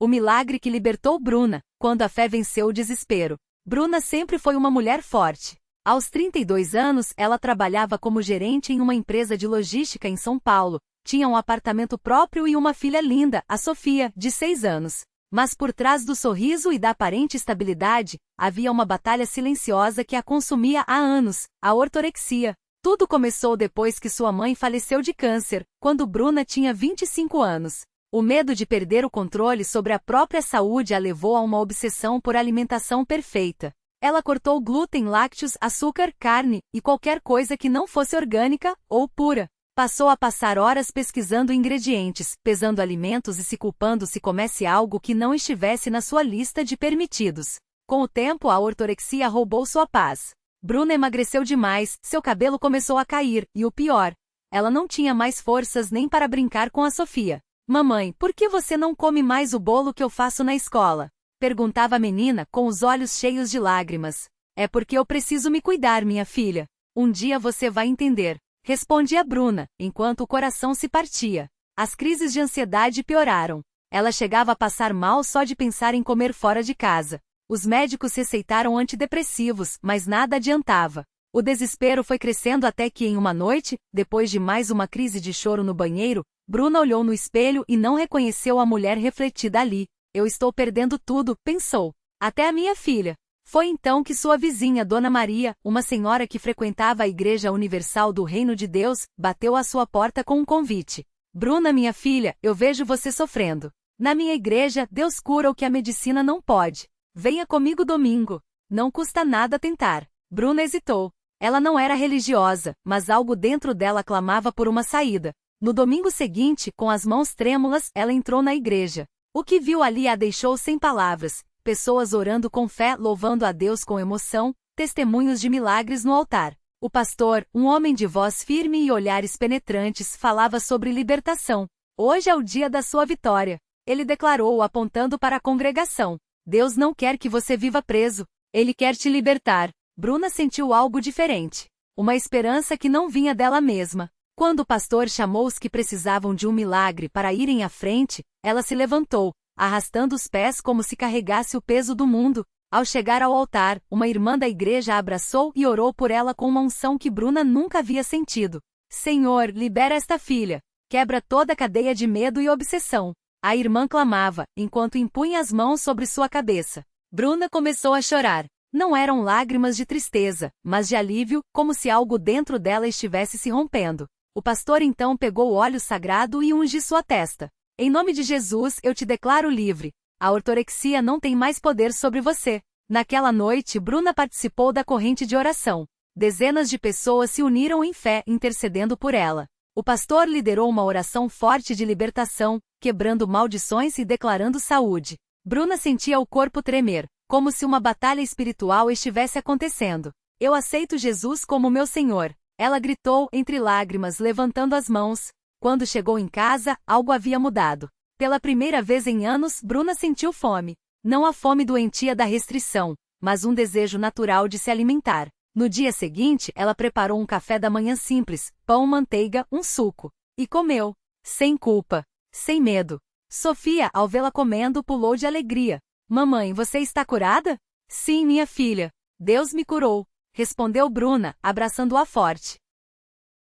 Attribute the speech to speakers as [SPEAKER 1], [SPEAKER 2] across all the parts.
[SPEAKER 1] O milagre que libertou Bruna, quando a fé venceu o desespero. Bruna sempre foi uma mulher forte. Aos 32 anos, ela trabalhava como gerente em uma empresa de logística em São Paulo. Tinha um apartamento próprio e uma filha linda, a Sofia, de 6 anos. Mas por trás do sorriso e da aparente estabilidade, havia uma batalha silenciosa que a consumia há anos, a ortorexia. Tudo começou depois que sua mãe faleceu de câncer, quando Bruna tinha 25 anos. O medo de perder o controle sobre a própria saúde a levou a uma obsessão por alimentação perfeita. Ela cortou glúten, lácteos, açúcar, carne e qualquer coisa que não fosse orgânica ou pura. Passou a passar horas pesquisando ingredientes, pesando alimentos e se culpando se comesse algo que não estivesse na sua lista de permitidos. Com o tempo, a ortorexia roubou sua paz. Bruna emagreceu demais, seu cabelo começou a cair, e o pior, ela não tinha mais forças nem para brincar com a Sofia. Mamãe, por que você não come mais o bolo que eu faço na escola? Perguntava a menina com os olhos cheios de lágrimas. É porque eu preciso me cuidar, minha filha. Um dia você vai entender. Respondia Bruna, enquanto o coração se partia. As crises de ansiedade pioraram. Ela chegava a passar mal só de pensar em comer fora de casa. Os médicos receitaram antidepressivos, mas nada adiantava. O desespero foi crescendo até que em uma noite, depois de mais uma crise de choro no banheiro, Bruna olhou no espelho e não reconheceu a mulher refletida ali. Eu estou perdendo tudo, pensou. Até a minha filha. Foi então que sua vizinha, Dona Maria, uma senhora que frequentava a Igreja Universal do Reino de Deus, bateu à sua porta com um convite. Bruna, minha filha, eu vejo você sofrendo. Na minha igreja, Deus cura o que a medicina não pode. Venha comigo domingo. Não custa nada tentar. Bruna hesitou. Ela não era religiosa, mas algo dentro dela clamava por uma saída. No domingo seguinte, com as mãos trêmulas, ela entrou na igreja. O que viu ali a deixou sem palavras. Pessoas orando com fé, louvando a Deus com emoção, testemunhos de milagres no altar. O pastor, um homem de voz firme e olhares penetrantes, falava sobre libertação. Hoje é o dia da sua vitória. Ele declarou, apontando para a congregação. Deus não quer que você viva preso. Ele quer te libertar. Bruna sentiu algo diferente. Uma esperança que não vinha dela mesma. Quando o pastor chamou os que precisavam de um milagre para irem à frente, ela se levantou, arrastando os pés como se carregasse o peso do mundo. Ao chegar ao altar, uma irmã da igreja a abraçou e orou por ela com uma unção que Bruna nunca havia sentido. Senhor, libera esta filha. Quebra toda a cadeia de medo e obsessão. A irmã clamava, enquanto impunha as mãos sobre sua cabeça. Bruna começou a chorar. Não eram lágrimas de tristeza, mas de alívio, como se algo dentro dela estivesse se rompendo. O pastor então pegou o óleo sagrado e ungiu sua testa. Em nome de Jesus, eu te declaro livre. A ortorexia não tem mais poder sobre você. Naquela noite, Bruna participou da corrente de oração. Dezenas de pessoas se uniram em fé, intercedendo por ela. O pastor liderou uma oração forte de libertação, quebrando maldições e declarando saúde. Bruna sentia o corpo tremer, como se uma batalha espiritual estivesse acontecendo. Eu aceito Jesus como meu Senhor. Ela gritou, entre lágrimas, levantando as mãos. Quando chegou em casa, algo havia mudado. Pela primeira vez em anos, Bruna sentiu fome. Não a fome doentia da restrição, mas um desejo natural de se alimentar. No dia seguinte, ela preparou um café da manhã simples, pão, manteiga, um suco. E comeu. Sem culpa. Sem medo. Sofia, ao vê-la comendo, pulou de alegria. Mamãe, você está curada? Sim, minha filha. Deus me curou. Respondeu Bruna, abraçando-a forte.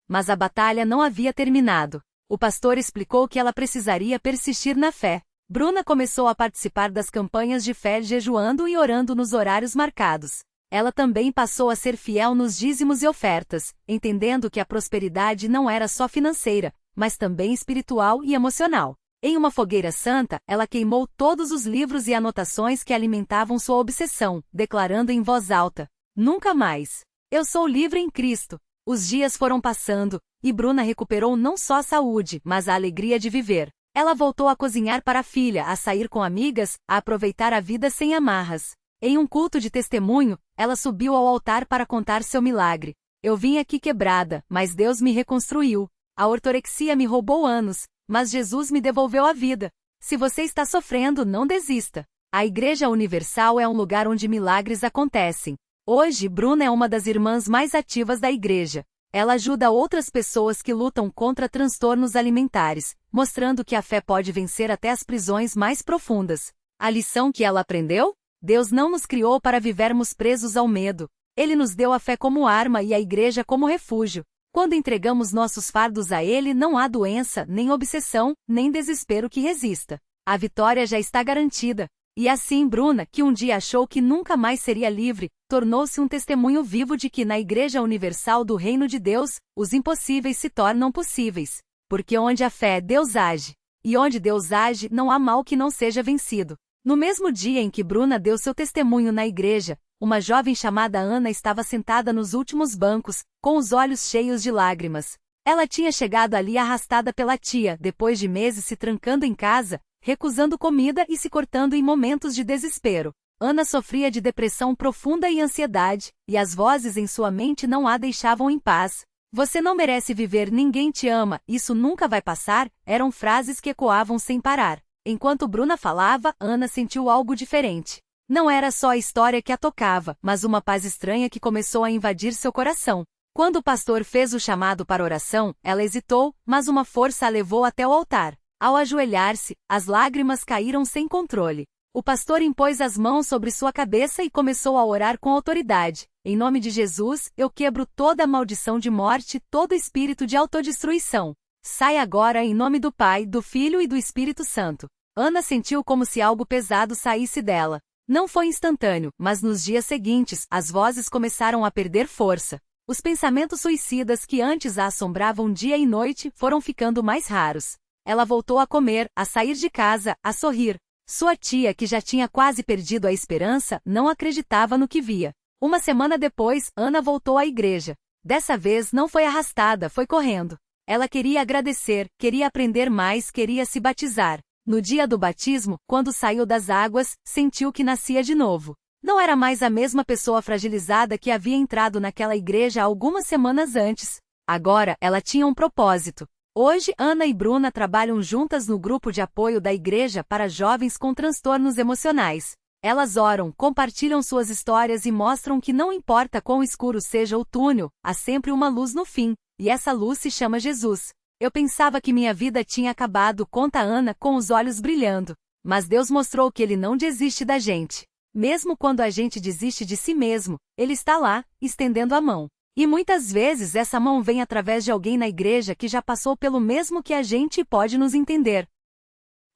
[SPEAKER 1] Mas a batalha não havia terminado. O pastor explicou que ela precisaria persistir na fé. Bruna começou a participar das campanhas de fé jejuando e orando nos horários marcados. Ela também passou a ser fiel nos dízimos e ofertas, entendendo que a prosperidade não era só financeira, mas também espiritual e emocional. Em uma fogueira santa, ela queimou todos os livros e anotações que alimentavam sua obsessão, declarando em voz alta: nunca mais. Eu sou livre em Cristo. Os dias foram passando, e Bruna recuperou não só a saúde, mas a alegria de viver. Ela voltou a cozinhar para a filha, a sair com amigas, a aproveitar a vida sem amarras. Em um culto de testemunho, ela subiu ao altar para contar seu milagre. Eu vim aqui quebrada, mas Deus me reconstruiu. A ortorexia me roubou anos, mas Jesus me devolveu a vida. Se você está sofrendo, não desista. A Igreja Universal é um lugar onde milagres acontecem. Hoje, Bruna é uma das irmãs mais ativas da igreja. Ela ajuda outras pessoas que lutam contra transtornos alimentares, mostrando que a fé pode vencer até as prisões mais profundas. A lição que ela aprendeu? Deus não nos criou para vivermos presos ao medo. Ele nos deu a fé como arma e a igreja como refúgio. Quando entregamos nossos fardos a Ele, não há doença, nem obsessão, nem desespero que resista. A vitória já está garantida. E assim Bruna, que um dia achou que nunca mais seria livre, tornou-se um testemunho vivo de que na Igreja Universal do Reino de Deus, os impossíveis se tornam possíveis. Porque onde há fé, Deus age. E onde Deus age, não há mal que não seja vencido. No mesmo dia em que Bruna deu seu testemunho na igreja, uma jovem chamada Ana estava sentada nos últimos bancos, com os olhos cheios de lágrimas. Ela tinha chegado ali arrastada pela tia, depois de meses se trancando em casa, recusando comida e se cortando em momentos de desespero. Ana sofria de depressão profunda e ansiedade, e as vozes em sua mente não a deixavam em paz. Você não merece viver, ninguém te ama, isso nunca vai passar, eram frases que ecoavam sem parar. Enquanto Bruna falava, Ana sentiu algo diferente. Não era só a história que a tocava, mas uma paz estranha que começou a invadir seu coração. Quando o pastor fez o chamado para oração, ela hesitou, mas uma força a levou até o altar. Ao ajoelhar-se, as lágrimas caíram sem controle. O pastor impôs as mãos sobre sua cabeça e começou a orar com autoridade. Em nome de Jesus, eu quebro toda a maldição de morte, todo espírito de autodestruição. Sai agora em nome do Pai, do Filho e do Espírito Santo. Ana sentiu como se algo pesado saísse dela. Não foi instantâneo, mas nos dias seguintes, as vozes começaram a perder força. Os pensamentos suicidas que antes a assombravam dia e noite foram ficando mais raros. Ela voltou a comer, a sair de casa, a sorrir. Sua tia, que já tinha quase perdido a esperança, não acreditava no que via. Uma semana depois, Ana voltou à igreja. Dessa vez não foi arrastada, foi correndo. Ela queria agradecer, queria aprender mais, queria se batizar. No dia do batismo, quando saiu das águas, sentiu que nascia de novo. Não era mais a mesma pessoa fragilizada que havia entrado naquela igreja algumas semanas antes. Agora, ela tinha um propósito. Hoje, Ana e Bruna trabalham juntas no grupo de apoio da igreja para jovens com transtornos emocionais. Elas oram, compartilham suas histórias e mostram que não importa quão escuro seja o túnel, há sempre uma luz no fim, e essa luz se chama Jesus. Eu pensava que minha vida tinha acabado, conta Ana com os olhos brilhando. Mas Deus mostrou que Ele não desiste da gente. Mesmo quando a gente desiste de si mesmo, Ele está lá, estendendo a mão. E muitas vezes essa mão vem através de alguém na igreja que já passou pelo mesmo que a gente e pode nos entender.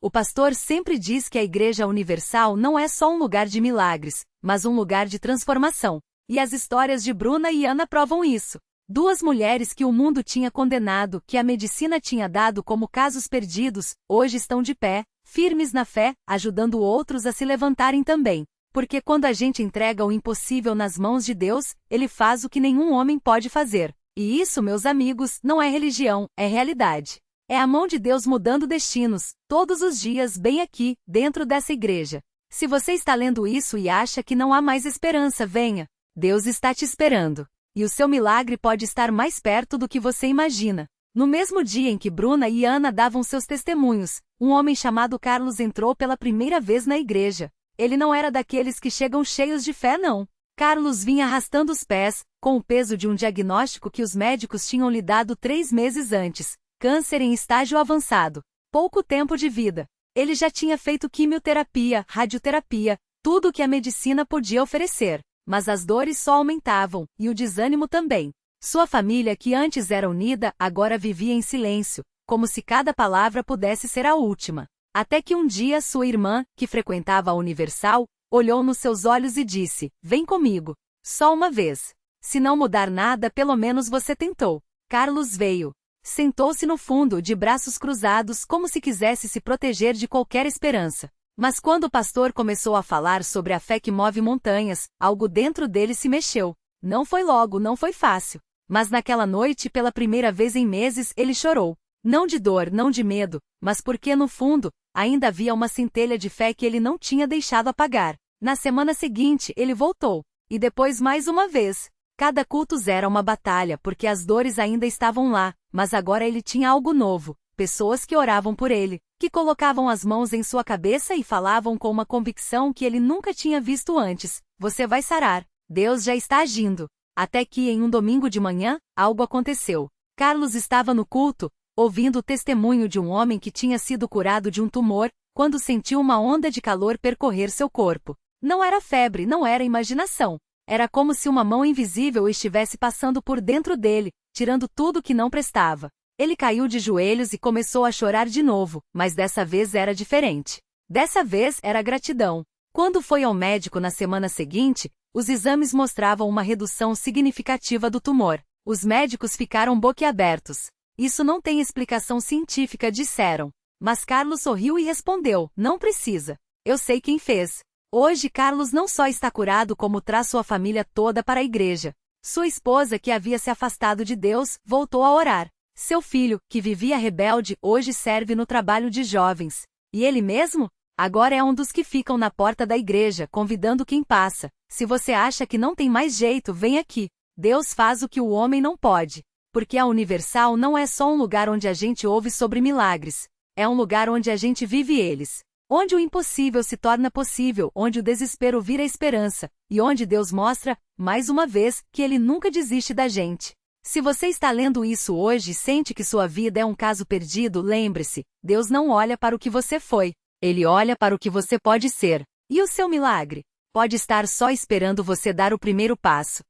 [SPEAKER 1] O pastor sempre diz que a Igreja Universal não é só um lugar de milagres, mas um lugar de transformação. E as histórias de Bruna e Ana provam isso. Duas mulheres que o mundo tinha condenado, que a medicina tinha dado como casos perdidos, hoje estão de pé, firmes na fé, ajudando outros a se levantarem também. Porque quando a gente entrega o impossível nas mãos de Deus, Ele faz o que nenhum homem pode fazer. E isso, meus amigos, não é religião, é realidade. É a mão de Deus mudando destinos, todos os dias bem aqui, dentro dessa igreja. Se você está lendo isso e acha que não há mais esperança, venha. Deus está te esperando. E o seu milagre pode estar mais perto do que você imagina. No mesmo dia em que Bruna e Ana davam seus testemunhos, um homem chamado Carlos entrou pela primeira vez na igreja. Ele não era daqueles que chegam cheios de fé, não. Carlos vinha arrastando os pés, com o peso de um diagnóstico que os médicos tinham lhe dado 3 meses antes. Câncer em estágio avançado. Pouco tempo de vida. Ele já tinha feito quimioterapia, radioterapia, tudo o que a medicina podia oferecer. Mas as dores só aumentavam, e o desânimo também. Sua família, que antes era unida, agora vivia em silêncio, como se cada palavra pudesse ser a última. Até que um dia sua irmã, que frequentava a Universal, olhou nos seus olhos e disse: "Vem comigo. Só uma vez. Se não mudar nada, pelo menos você tentou." Carlos veio. Sentou-se no fundo, de braços cruzados, como se quisesse se proteger de qualquer esperança. Mas quando o pastor começou a falar sobre a fé que move montanhas, algo dentro dele se mexeu. Não foi logo, não foi fácil. Mas naquela noite, pela primeira vez em meses, ele chorou. Não de dor, não de medo, mas porque, no fundo, ainda havia uma centelha de fé que ele não tinha deixado apagar. Na semana seguinte, ele voltou. E depois mais uma vez. Cada culto era uma batalha, porque as dores ainda estavam lá, mas agora ele tinha algo novo. Pessoas que oravam por ele, que colocavam as mãos em sua cabeça e falavam com uma convicção que ele nunca tinha visto antes: "Você vai sarar. Deus já está agindo." Até que, em um domingo de manhã, algo aconteceu. Carlos estava no culto, ouvindo o testemunho de um homem que tinha sido curado de um tumor, quando sentiu uma onda de calor percorrer seu corpo. Não era febre, não era imaginação. Era como se uma mão invisível estivesse passando por dentro dele, tirando tudo que não prestava. Ele caiu de joelhos e começou a chorar de novo, mas dessa vez era diferente. Dessa vez era gratidão. Quando foi ao médico na semana seguinte, os exames mostravam uma redução significativa do tumor. Os médicos ficaram boquiabertos. Isso não tem explicação científica, disseram. Mas Carlos sorriu e respondeu: não precisa. Eu sei quem fez. Hoje Carlos não só está curado, como traz sua família toda para a igreja. Sua esposa, que havia se afastado de Deus, voltou a orar. Seu filho, que vivia rebelde, hoje serve no trabalho de jovens. E ele mesmo? Agora é um dos que ficam na porta da igreja, convidando quem passa. Se você acha que não tem mais jeito, vem aqui. Deus faz o que o homem não pode. Porque a Universal não é só um lugar onde a gente ouve sobre milagres. É um lugar onde a gente vive eles. Onde o impossível se torna possível, onde o desespero vira esperança, e onde Deus mostra, mais uma vez, que Ele nunca desiste da gente. Se você está lendo isso hoje e sente que sua vida é um caso perdido, lembre-se, Deus não olha para o que você foi. Ele olha para o que você pode ser. E o seu milagre? Pode estar só esperando você dar o primeiro passo.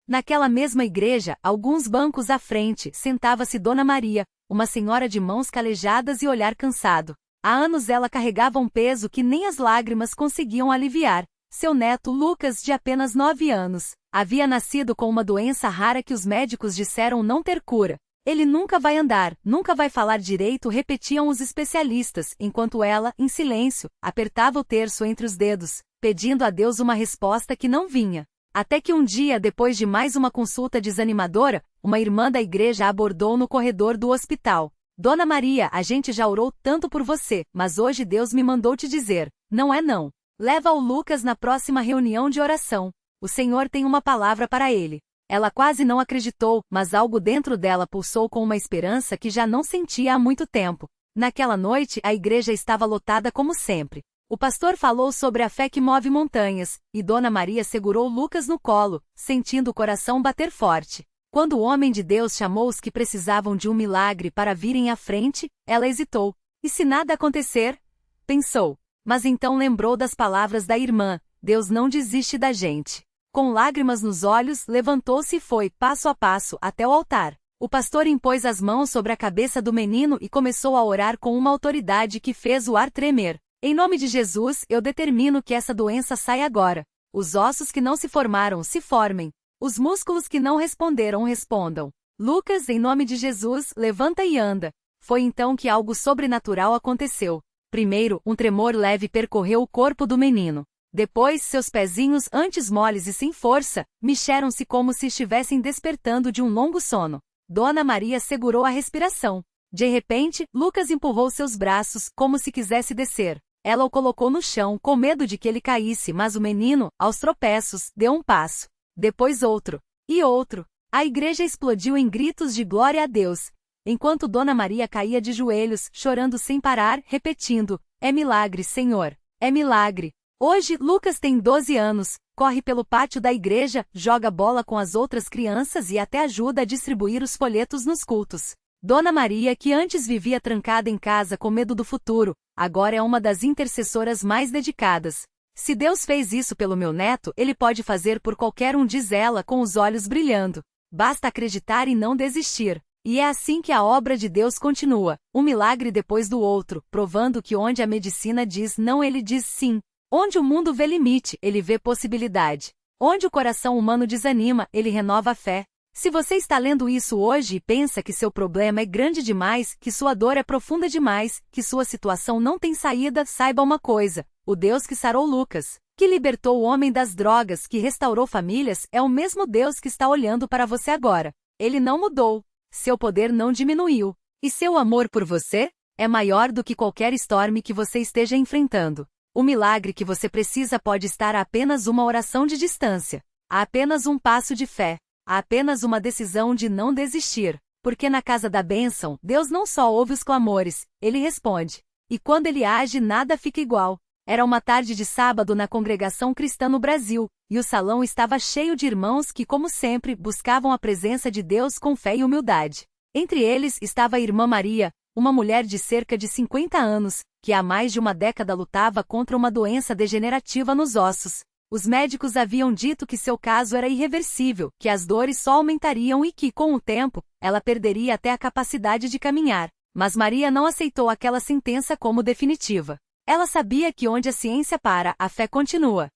[SPEAKER 1] Naquela mesma igreja, alguns bancos à frente, sentava-se Dona Maria, uma senhora de mãos calejadas e olhar cansado. Há anos ela carregava um peso que nem as lágrimas conseguiam aliviar. Seu neto, Lucas, de apenas 9 anos, havia nascido com uma doença rara que os médicos disseram não ter cura. Ele nunca vai andar, nunca vai falar direito, repetiam os especialistas, enquanto ela, em silêncio, apertava o terço entre os dedos, pedindo a Deus uma resposta que não vinha. Até que um dia, depois de mais uma consulta desanimadora, uma irmã da igreja a abordou no corredor do hospital. Dona Maria, a gente já orou tanto por você, mas hoje Deus me mandou te dizer, não é não. Leva o Lucas na próxima reunião de oração. O Senhor tem uma palavra para ele. Ela quase não acreditou, mas algo dentro dela pulsou com uma esperança que já não sentia há muito tempo. Naquela noite, a igreja estava lotada como sempre. O pastor falou sobre a fé que move montanhas, e Dona Maria segurou Lucas no colo, sentindo o coração bater forte. Quando o homem de Deus chamou os que precisavam de um milagre para virem à frente, ela hesitou. E se nada acontecer? Pensou. Mas então lembrou das palavras da irmã: Deus não desiste da gente. Com lágrimas nos olhos, levantou-se e foi, passo a passo, até o altar. O pastor impôs as mãos sobre a cabeça do menino e começou a orar com uma autoridade que fez o ar tremer. Em nome de Jesus, eu determino que essa doença saia agora. Os ossos que não se formaram, se formem. Os músculos que não responderam, respondam. Lucas, em nome de Jesus, levanta e anda. Foi então que algo sobrenatural aconteceu. Primeiro, um tremor leve percorreu o corpo do menino. Depois, seus pezinhos, antes moles e sem força, mexeram-se como se estivessem despertando de um longo sono. Dona Maria segurou a respiração. De repente, Lucas empurrou seus braços, como se quisesse descer. Ela o colocou no chão, com medo de que ele caísse, mas o menino, aos tropeços, deu um passo. Depois outro. E outro. A igreja explodiu em gritos de glória a Deus. Enquanto Dona Maria caía de joelhos, chorando sem parar, repetindo: é milagre, Senhor. É milagre. Hoje, Lucas tem 12 anos, corre pelo pátio da igreja, joga bola com as outras crianças e até ajuda a distribuir os folhetos nos cultos. Dona Maria, que antes vivia trancada em casa com medo do futuro, agora é uma das intercessoras mais dedicadas. Se Deus fez isso pelo meu neto, Ele pode fazer por qualquer um, diz ela com os olhos brilhando. Basta acreditar e não desistir. E é assim que a obra de Deus continua, um milagre depois do outro, provando que onde a medicina diz não, Ele diz sim. Onde o mundo vê limite, Ele vê possibilidade. Onde o coração humano desanima, Ele renova a fé. Se você está lendo isso hoje e pensa que seu problema é grande demais, que sua dor é profunda demais, que sua situação não tem saída, saiba uma coisa: o Deus que sarou Lucas, que libertou o homem das drogas, que restaurou famílias, é o mesmo Deus que está olhando para você agora. Ele não mudou. Seu poder não diminuiu. E seu amor por você é maior do que qualquer storm que você esteja enfrentando. O milagre que você precisa pode estar a apenas uma oração de distância, a apenas um passo de fé, a apenas uma decisão de não desistir. Porque na casa da bênção, Deus não só ouve os clamores, Ele responde. E quando Ele age, nada fica igual. Era uma tarde de sábado na Congregação Cristã no Brasil, e o salão estava cheio de irmãos que, como sempre, buscavam a presença de Deus com fé e humildade. Entre eles estava a irmã Maria, uma mulher de cerca de 50 anos, que há mais de uma década lutava contra uma doença degenerativa nos ossos. Os médicos haviam dito que seu caso era irreversível, que as dores só aumentariam e que, com o tempo, ela perderia até a capacidade de caminhar. Mas Maria não aceitou aquela sentença como definitiva. Ela sabia que onde a ciência para, a fé continua.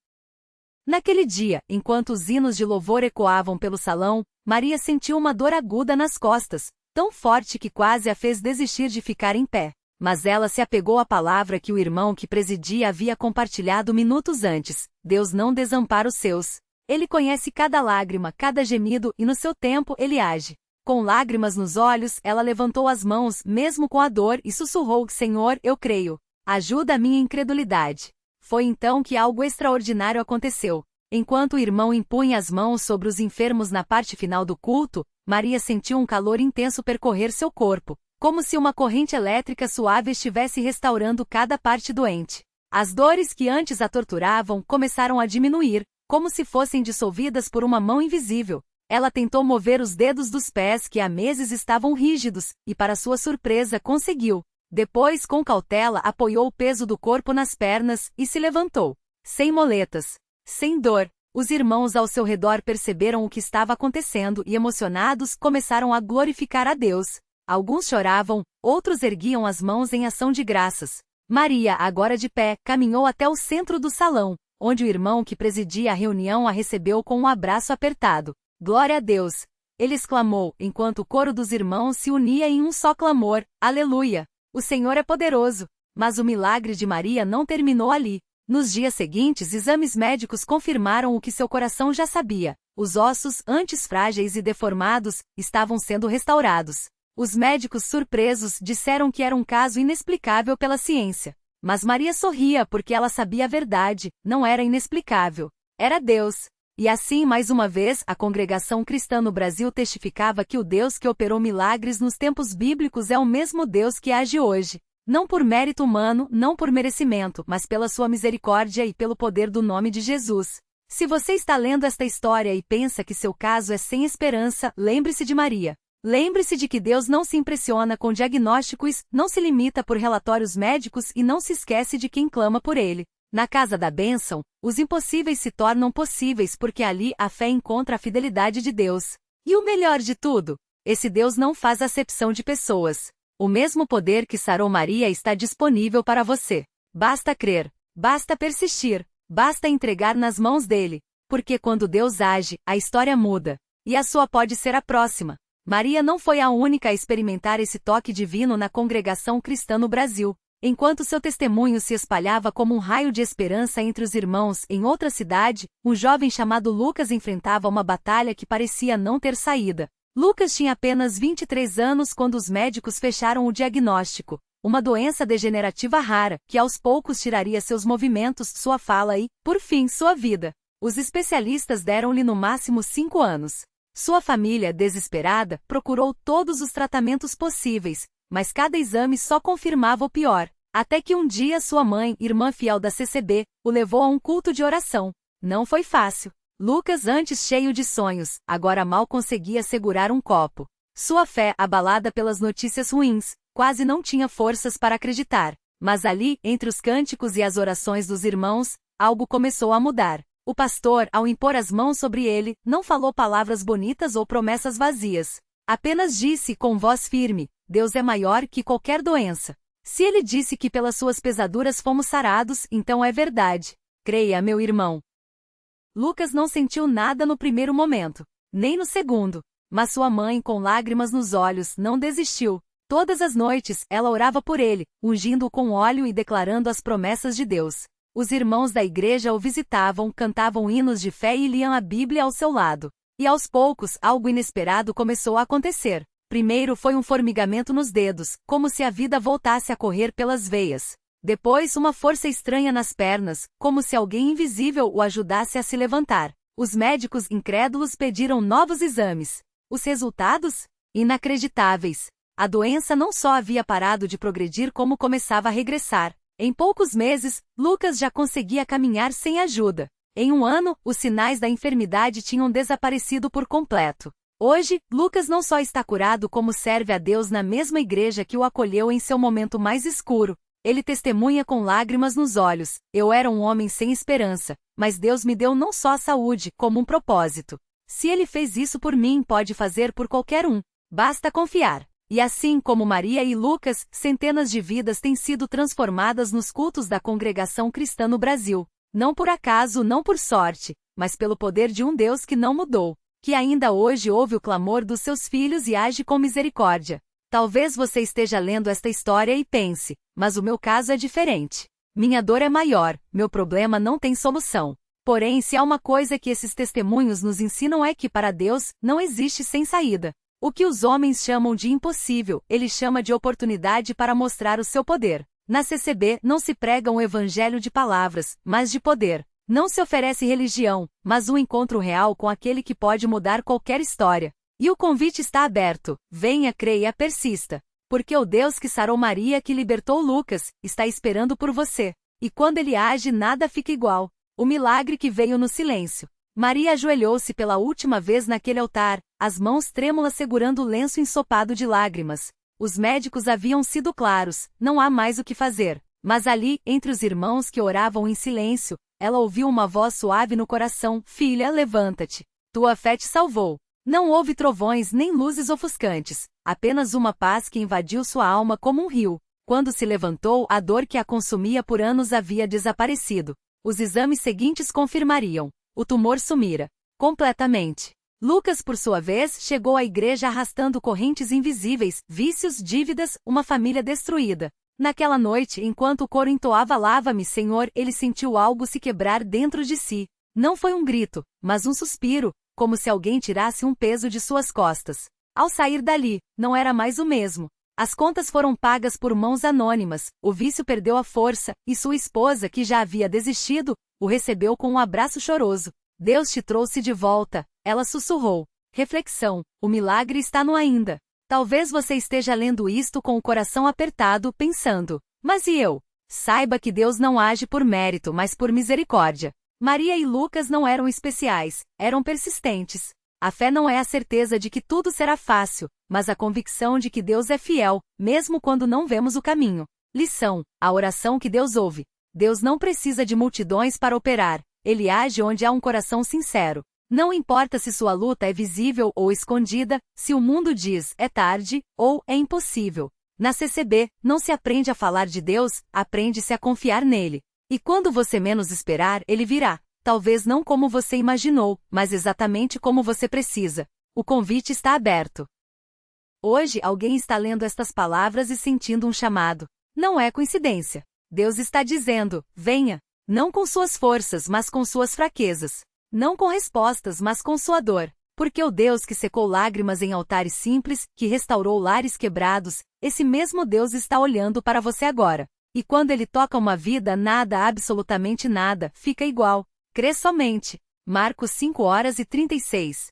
[SPEAKER 1] Naquele dia, enquanto os hinos de louvor ecoavam pelo salão, Maria sentiu uma dor aguda nas costas, tão forte que quase a fez desistir de ficar em pé. Mas ela se apegou à palavra que o irmão que presidia havia compartilhado minutos antes: Deus não desampara os seus. Ele conhece cada lágrima, cada gemido e no seu tempo ele age. Com lágrimas nos olhos, ela levantou as mãos, mesmo com a dor, e sussurrou: Senhor, eu creio. Ajuda a minha incredulidade. Foi então que algo extraordinário aconteceu. Enquanto o irmão impunha as mãos sobre os enfermos na parte final do culto, Maria sentiu um calor intenso percorrer seu corpo, como se uma corrente elétrica suave estivesse restaurando cada parte doente. As dores que antes a torturavam começaram a diminuir, como se fossem dissolvidas por uma mão invisível. Ela tentou mover os dedos dos pés que há meses estavam rígidos, e para sua surpresa conseguiu. Depois, com cautela, apoiou o peso do corpo nas pernas e se levantou. Sem moletas, sem dor. Os irmãos ao seu redor perceberam o que estava acontecendo e, emocionados, começaram a glorificar a Deus. Alguns choravam, outros erguiam as mãos em ação de graças. Maria, agora de pé, caminhou até o centro do salão, onde o irmão que presidia a reunião a recebeu com um abraço apertado. Glória a Deus! Ele exclamou, enquanto o coro dos irmãos se unia em um só clamor: Aleluia! O Senhor é poderoso! Mas o milagre de Maria não terminou ali. Nos dias seguintes, exames médicos confirmaram o que seu coração já sabia. Os ossos, antes frágeis e deformados, estavam sendo restaurados. Os médicos, surpresos, disseram que era um caso inexplicável pela ciência. Mas Maria sorria porque ela sabia a verdade: não era inexplicável. Era Deus. E assim, mais uma vez, a Congregação Cristã no Brasil testificava que o Deus que operou milagres nos tempos bíblicos é o mesmo Deus que age hoje. Não por mérito humano, não por merecimento, mas pela sua misericórdia e pelo poder do nome de Jesus. Se você está lendo esta história e pensa que seu caso é sem esperança, lembre-se de Maria. Lembre-se de que Deus não se impressiona com diagnósticos, não se limita por relatórios médicos e não se esquece de quem clama por Ele. Na casa da bênção, os impossíveis se tornam possíveis porque ali a fé encontra a fidelidade de Deus. E o melhor de tudo, esse Deus não faz acepção de pessoas. O mesmo poder que sarou Maria está disponível para você. Basta crer, basta persistir, basta entregar nas mãos dele, porque quando Deus age, a história muda. E a sua pode ser a próxima. Maria não foi a única a experimentar esse toque divino na Congregação Cristã no Brasil. Enquanto seu testemunho se espalhava como um raio de esperança entre os irmãos, em outra cidade, um jovem chamado Lucas enfrentava uma batalha que parecia não ter saída. Lucas tinha apenas 23 anos quando os médicos fecharam o diagnóstico: uma doença degenerativa rara, que aos poucos tiraria seus movimentos, sua fala e, por fim, sua vida. Os especialistas deram-lhe no máximo 5 anos. Sua família, desesperada, procurou todos os tratamentos possíveis, mas cada exame só confirmava o pior. Até que um dia sua mãe, irmã fiel da CCB, o levou a um culto de oração. Não foi fácil. Lucas, antes cheio de sonhos, agora mal conseguia segurar um copo. Sua fé, abalada pelas notícias ruins, quase não tinha forças para acreditar. Mas ali, entre os cânticos e as orações dos irmãos, algo começou a mudar. O pastor, ao impor as mãos sobre ele, não falou palavras bonitas ou promessas vazias. Apenas disse com voz firme: Deus é maior que qualquer doença. Se ele disse que pelas suas pesaduras fomos sarados, então é verdade. Creia, meu irmão. Lucas não sentiu nada no primeiro momento, nem no segundo. Mas sua mãe, com lágrimas nos olhos, não desistiu. Todas as noites, ela orava por ele, ungindo-o com óleo e declarando as promessas de Deus. Os irmãos da igreja o visitavam, cantavam hinos de fé e liam a Bíblia ao seu lado. E aos poucos, algo inesperado começou a acontecer. Primeiro foi um formigamento nos dedos, como se a vida voltasse a correr pelas veias. Depois, uma força estranha nas pernas, como se alguém invisível o ajudasse a se levantar. Os médicos incrédulos pediram novos exames. Os resultados? Inacreditáveis. A doença não só havia parado de progredir como começava a regressar. Em poucos meses, Lucas já conseguia caminhar sem ajuda. Em um ano, os sinais da enfermidade tinham desaparecido por completo. Hoje, Lucas não só está curado como serve a Deus na mesma igreja que o acolheu em seu momento mais escuro. Ele testemunha com lágrimas nos olhos: eu era um homem sem esperança, mas Deus me deu não só a saúde, como um propósito. Se Ele fez isso por mim, pode fazer por qualquer um. Basta confiar. E assim como Maria e Lucas, centenas de vidas têm sido transformadas nos cultos da congregação cristã no Brasil. Não por acaso, não por sorte, mas pelo poder de um Deus que não mudou, que ainda hoje ouve o clamor dos seus filhos e age com misericórdia. Talvez você esteja lendo esta história e pense: mas o meu caso é diferente. Minha dor é maior, meu problema não tem solução. Porém, se há uma coisa que esses testemunhos nos ensinam é que para Deus, não existe sem saída. O que os homens chamam de impossível, Ele chama de oportunidade para mostrar o seu poder. Na CCB, não se prega um evangelho de palavras, mas de poder. Não se oferece religião, mas um encontro real com aquele que pode mudar qualquer história. E o convite está aberto: venha, creia, persista. Porque o Deus que sarou Maria, que libertou Lucas, está esperando por você. E quando Ele age, nada fica igual. O milagre que veio no silêncio. Maria ajoelhou-se pela última vez naquele altar, as mãos trêmulas segurando o lenço ensopado de lágrimas. Os médicos haviam sido claros: não há mais o que fazer. Mas ali, entre os irmãos que oravam em silêncio, ela ouviu uma voz suave no coração: filha, levanta-te. Tua fé te salvou. Não houve trovões nem luzes ofuscantes, apenas uma paz que invadiu sua alma como um rio. Quando se levantou, a dor que a consumia por anos havia desaparecido. Os exames seguintes confirmariam: o tumor sumira completamente. Lucas, por sua vez, chegou à igreja arrastando correntes invisíveis, vícios, dívidas, uma família destruída. Naquela noite, enquanto o coro entoava "Lava-me, Senhor", ele sentiu algo se quebrar dentro de si. Não foi um grito, mas um suspiro, como se alguém tirasse um peso de suas costas. Ao sair dali, não era mais o mesmo. As contas foram pagas por mãos anônimas, o vício perdeu a força, e sua esposa, que já havia desistido, o recebeu com um abraço choroso. Deus te trouxe de volta, ela sussurrou. Reflexão: o milagre está no ainda. Talvez você esteja lendo isto com o coração apertado, pensando: mas e eu? Saiba que Deus não age por mérito, mas por misericórdia. Maria e Lucas não eram especiais, eram persistentes. A fé não é a certeza de que tudo será fácil, mas a convicção de que Deus é fiel, mesmo quando não vemos o caminho. Lição: a oração que Deus ouve. Deus não precisa de multidões para operar, Ele age onde há um coração sincero. Não importa se sua luta é visível ou escondida, se o mundo diz "é tarde" ou "é impossível". Na CCB, não se aprende a falar de Deus, aprende-se a confiar nele. E quando você menos esperar, Ele virá. Talvez não como você imaginou, mas exatamente como você precisa. O convite está aberto. Hoje alguém está lendo estas palavras e sentindo um chamado. Não é coincidência. Deus está dizendo: venha. Não com suas forças, mas com suas fraquezas. Não com respostas, mas com sua dor. Porque o Deus que secou lágrimas em altares simples, que restaurou lares quebrados, esse mesmo Deus está olhando para você agora. E quando Ele toca uma vida, nada, absolutamente nada, fica igual. Crê somente. Marcos 5:36.